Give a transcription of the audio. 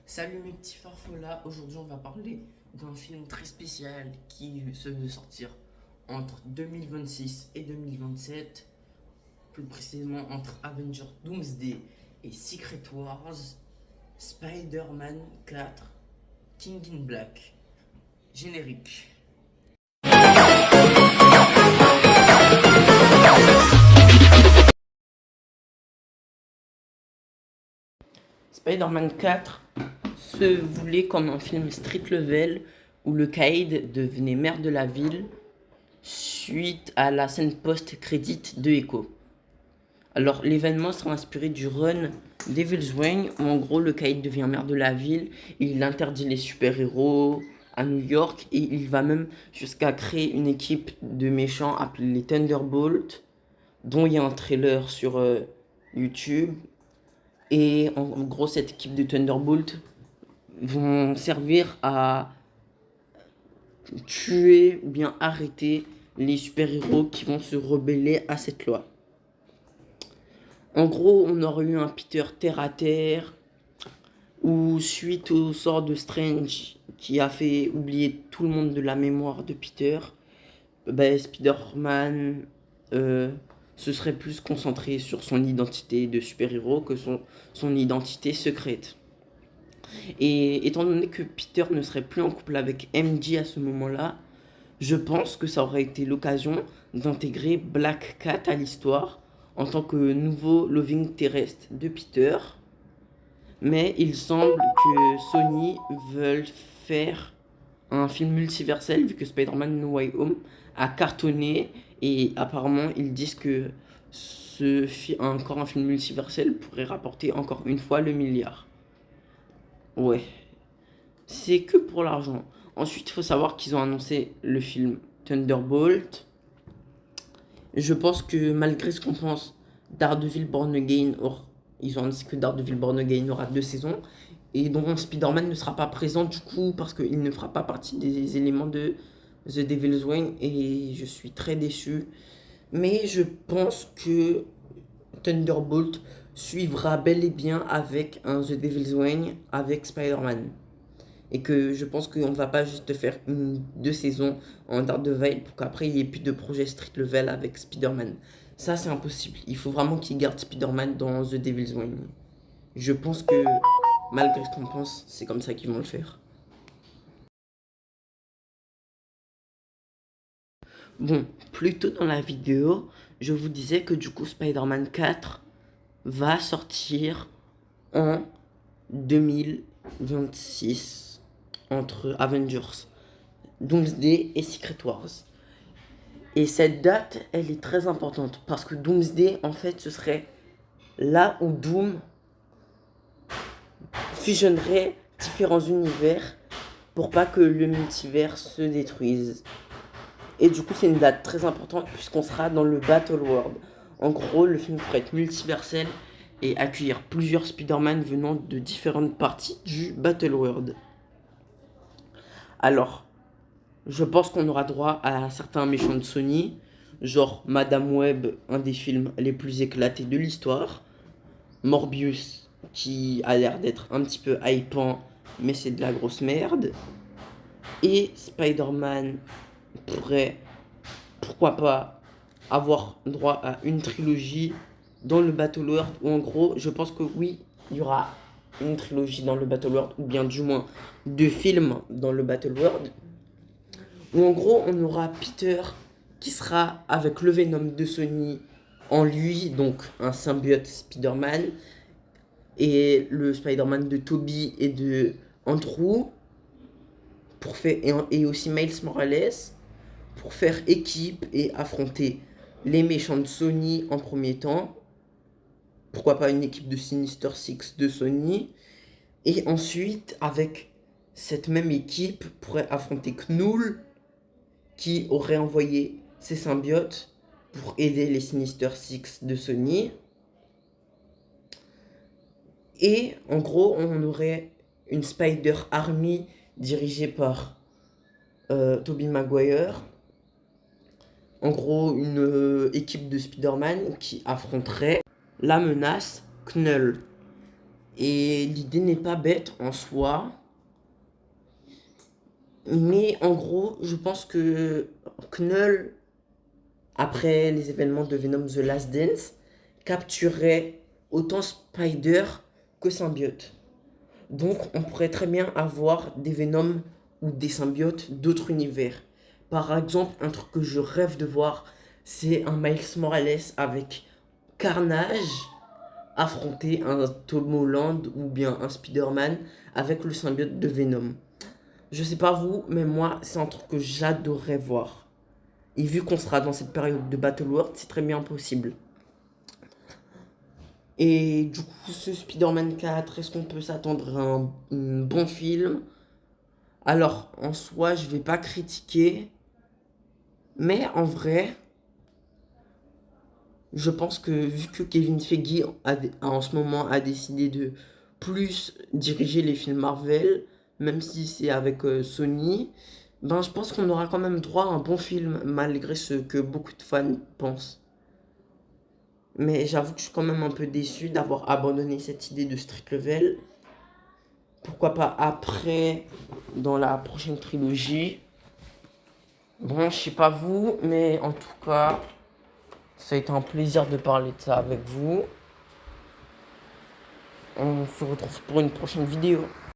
Salut mes petits farfelas, aujourd'hui on va parler d'un film très spécial qui se veut sortir entre 2026 et 2027, plus précisément entre Avengers Doomsday et Secret Wars, Spider-Man 4, King in Black. Générique. Spider-Man 4 se voulait comme un film street level où le caïd devenait maire de la ville suite à la scène post-crédit de Echo. Alors, l'événement sera inspiré du run Devil's Reign, où en gros le caïd devient maire de la ville, il interdit les super-héros à New York, et il va même jusqu'à créer une équipe de méchants appelée les Thunderbolts, dont il y a un trailer sur YouTube. Et en gros, cette équipe de Thunderbolts vont servir à tuer ou bien arrêter les super-héros qui vont se rebeller à cette loi. En gros, on aurait eu un Peter terre à terre, ou suite au sort de Strange qui a fait oublier tout le monde de la mémoire de Peter, Spider-Man se serait plus concentré sur son identité de super-héros que son identité secrète. Et étant donné que Peter ne serait plus en couple avec MJ à ce moment-là, je pense que ça aurait été l'occasion d'intégrer Black Cat à l'histoire en tant que nouveau love interest de Peter. Mais il semble que Sony veulent faire un film multiversel vu que Spider-Man No Way Home a cartonné et apparemment ils disent que encore un film multiversel pourrait rapporter encore une fois le milliard. Ouais, c'est que pour l'argent. Ensuite, il faut savoir qu'ils ont annoncé le film Thunderbolt. Je pense que malgré ce qu'on pense, Daredevil Born Again, ils ont annoncé que Daredevil Born Again aura 2 saisons, et dont Spider-Man ne sera pas présent du coup, parce qu'il ne fera pas partie des éléments de The Devil's Reign, et je suis très déçu. Mais je pense que Thunderbolt suivra bel et bien avec un The Devil's Reign avec Spider-Man. Et que je pense qu'on ne va pas juste faire 2 saisons en Daredevil pour qu'après il n'y ait plus de projet street level avec Spider-Man. Ça, c'est impossible. Il faut vraiment qu'ils gardent Spider-Man dans The Devil's Reign. Je pense que, malgré ce qu'on pense, c'est comme ça qu'ils vont le faire. Bon, plus tôt dans la vidéo, je vous disais que du coup Spider-Man 4 va sortir en 2026 entre Avengers, Doomsday et Secret Wars. Et cette date, elle est très importante parce que Doomsday, en fait, ce serait là où Doom fusionnerait différents univers pour pas que le multivers se détruise. Et du coup, c'est une date très importante puisqu'on sera dans le Battle World. En gros, le film pourrait être multiversel et accueillir plusieurs Spider-Man venant de différentes parties du Battle World. Alors, je pense qu'on aura droit à certains méchants de Sony, genre Madame Web, un des films les plus éclatés de l'histoire, Morbius, qui a l'air d'être un petit peu hypant, mais c'est de la grosse merde, et Spider-Man pourrait, pourquoi pas, avoir droit à une trilogie dans le Battle World, où en gros, je pense que oui, il y aura une trilogie dans le Battle World, ou bien du moins 2 films dans le Battle World, où en gros on aura Peter qui sera avec le Venom de Sony en lui, donc un symbiote Spider-Man, et le Spider-Man de Tobey et de Andrew, et aussi Miles Morales, pour faire équipe et affronter les méchants de Sony en premier temps. Pourquoi pas une équipe de Sinister Six de Sony. Et ensuite, avec cette même équipe, pourrait affronter Knull, qui aurait envoyé ses symbiotes pour aider les Sinister Six de Sony. Et en gros, on aurait une Spider Army dirigée par Tobey Maguire. En gros, une équipe de Spider-Man qui affronterait la menace Knull. Et l'idée n'est pas bête en soi. Mais en gros, je pense que Knull, après les événements de Venom The Last Dance, capturerait autant Spider que Symbiote. Donc on pourrait très bien avoir des Venom ou des symbiotes d'autres univers. Par exemple, un truc que je rêve de voir, c'est un Miles Morales avec Carnage affronter un Tom Holland ou bien un Spider-Man avec le symbiote de Venom. Je sais pas vous, mais moi, c'est un truc que j'adorerais voir. Et vu qu'on sera dans cette période de Battle World, c'est très bien possible. Et du coup, ce Spider-Man 4, est-ce qu'on peut s'attendre à un bon film? Alors, en soi, je vais pas critiquer, mais en vrai, je pense que vu que Kevin Feige en ce moment a décidé de plus diriger les films Marvel, même si c'est avec Sony, ben je pense qu'on aura quand même droit à un bon film malgré ce que beaucoup de fans pensent. Mais j'avoue que je suis quand même un peu déçu d'avoir abandonné cette idée de street level. Pourquoi pas après, dans la prochaine trilogie. Bon, je sais pas vous, mais en tout cas, ça a été un plaisir de parler de ça avec vous. On se retrouve pour une prochaine vidéo.